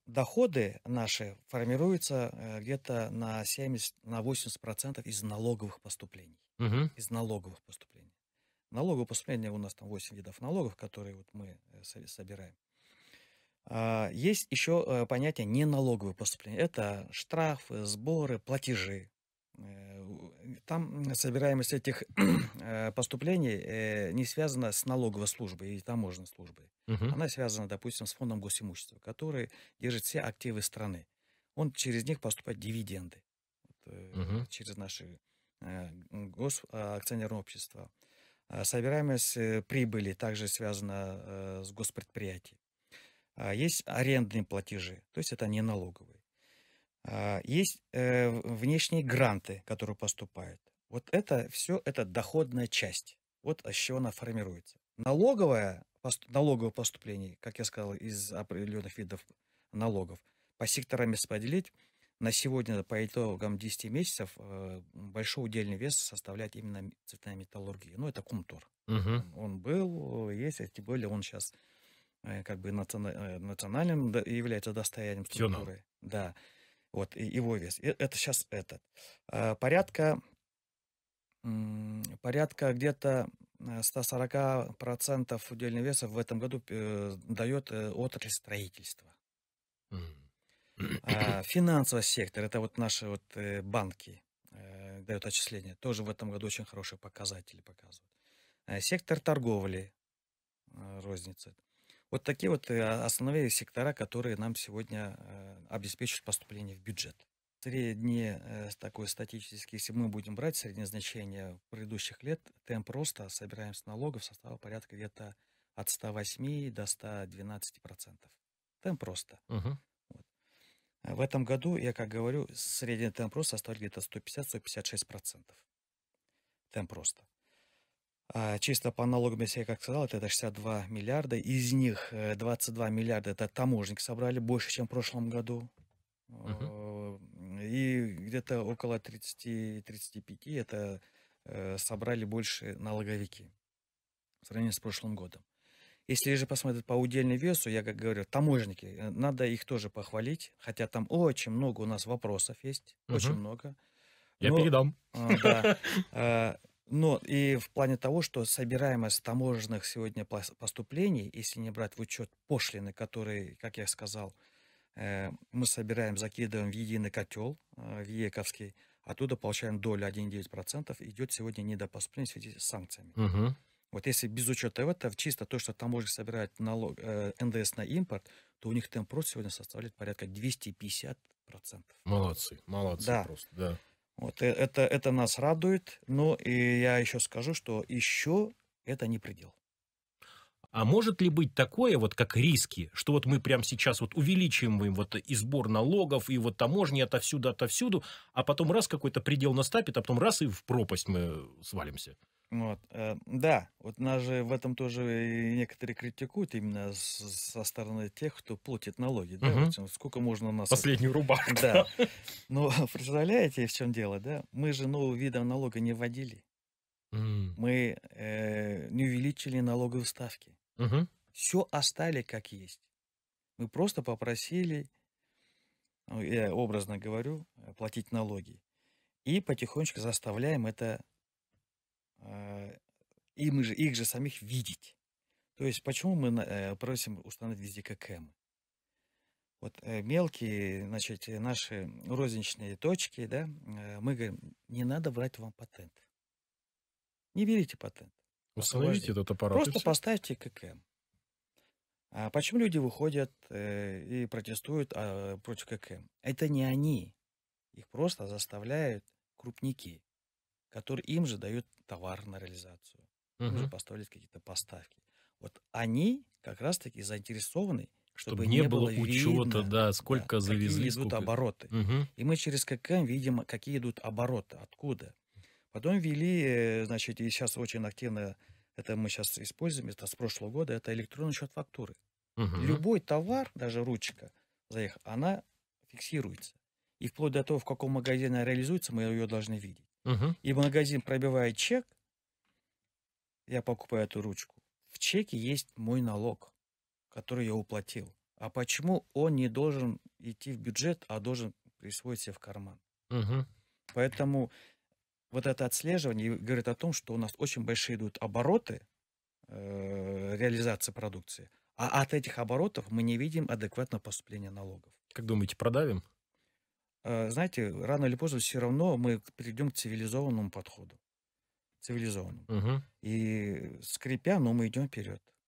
Доходы наши формируются где-то на 70, на 80% из налоговых поступлений. Мгм. Из налоговых поступлений. Налоговые поступления у нас там 8 видов налогов, которые вот мы собираем. Есть еще понятие неналоговые поступления. Это штрафы, сборы, платежи. Там собираемость этих поступлений не связана с налоговой службой и таможенной службой. Мгм. Она связана, допустим, с фондом госимущества, который держит все активы страны. Он через них поступает дивиденды, Мгм. через наши акционерное общество. Собираемость прибыли также связана с госпредприятием. Есть арендные платежи, то есть это не налоговые. Есть внешние гранты, которые поступают. Вот это все, это доходная часть. Вот с чего она формируется. Налоговое поступление, как я сказал, из определенных видов налогов, по секторам распределить, на сегодня по итогам 10 месяцев большой удельный вес составляет именно цветная металлургия. Ну, это Кумтор. Мгм. Он был, есть, а тем более он сейчас как бы национальным является достоянием Всё нам. структуры. Да, вот и его вес. Это сейчас этот. Порядка, порядка где-то 140% удельного веса в этом году дает отрасль строительства. М. Финансовый сектор, это вот наши вот банки дают отчисления, тоже в этом году очень хорошие показатели показывают. Сектор торговли, розница. Вот такие вот основные сектора, которые нам сегодня обеспечивают поступление в бюджет. Среднее такой статистический, если мы будем брать среднее значение предыдущих лет, темп роста собираемость налогов составил порядка где-то от 108 до 112%. Темп роста. Мгм. Вот. В этом году, я как говорю, средний темп роста составит где-то 150-156%. Темп роста. Чисто по налогам, если я как сказал, это 62 миллиарда. Из них 22 миллиарда это таможенники собрали больше, чем в прошлом году. Мгм. И где-то около 30-35 это собрали больше налоговики в сравнении с прошлым годом. Если же посмотреть по удельному весу, я как говорю, таможенники, надо их тоже похвалить, хотя там очень много у нас вопросов есть, очень Мгм. много. Я Но, передам. да, но и в плане того, что собираемость таможенных сегодня поступлений, если не брать в учет пошлины, которые, как я сказал, мы собираем, закидываем в единый котел, в ЕКовский, оттуда получаем долю 1,9%, идет сегодня недопоступление в связи с санкциями. Мгм. Вот если без учета этого, чисто то, что таможня собирает налог, НДС на импорт, то у них темп роста сегодня составляет порядка 250%. Молодцы, молодцы Да, просто, да. вот это нас радует. Но и я еще скажу, что еще это не предел. А может ли быть такое, вот как риски, что вот мы прямо сейчас вот увеличиваем вот и сбор налогов, и вот таможни отовсюду, отовсюду, а потом раз какой-то предел наступит, а потом раз и в пропасть мы свалимся? Вот, да, вот нас же в этом тоже и некоторые критикуют именно со стороны тех, кто платит налоги, да, вот Мгм. сколько можно у нас это, Последнюю рубаху, да. да. Но представляете, в чем дело, да? Мы же нового вида налога не вводили, М. мы не увеличили налоговые ставки, Мгм. все оставили как есть. Мы просто попросили, ну, я образно говорю, платить налоги. И потихонечку заставляем это, э, и мы же, их же самих видеть. То есть почему мы просим установить везде ККМ? Вот мелкие, значит, наши розничные точки, да, мы говорим, не надо брать вам патент. Не берите патент на Установите освобождение. этот аппарат и Просто все. поставьте ККМ. А почему люди выходят и протестуют против ККМ? Это не они. Их просто заставляют крупники, которые им же дают товар на реализацию. Им же Мгм. поставляют какие-то поставки. Вот они как раз-таки заинтересованы, Чтоб чтобы не не было было учета, видно, да, да, сколько какие завезли, идут сколько. обороты. Мгм. И мы через ККМ видим, какие идут обороты, откуда. Потом ввели, значит, и сейчас очень активно, это мы сейчас используем, это с прошлого года, это электронный учет фактуры. Мгм. Любой товар, даже ручка, заехав, она фиксируется. И вплоть до того, в каком магазине она реализуется, мы ее должны видеть. Мгм. И магазин пробивает чек, я покупаю эту ручку. В чеке есть мой налог, который я уплатил. А почему он не должен идти в бюджет, а должен присвоить себе в карман? Мгм. Поэтому вот это отслеживание говорит о том, что у нас очень большие идут обороты реализации продукции, а от этих оборотов мы не видим адекватного поступления налогов. Как думаете, продавим? Знаете, рано или поздно все равно мы придем к цивилизованному подходу. Цивилизованному. Мгм. И скрипя, но мы идем вперед.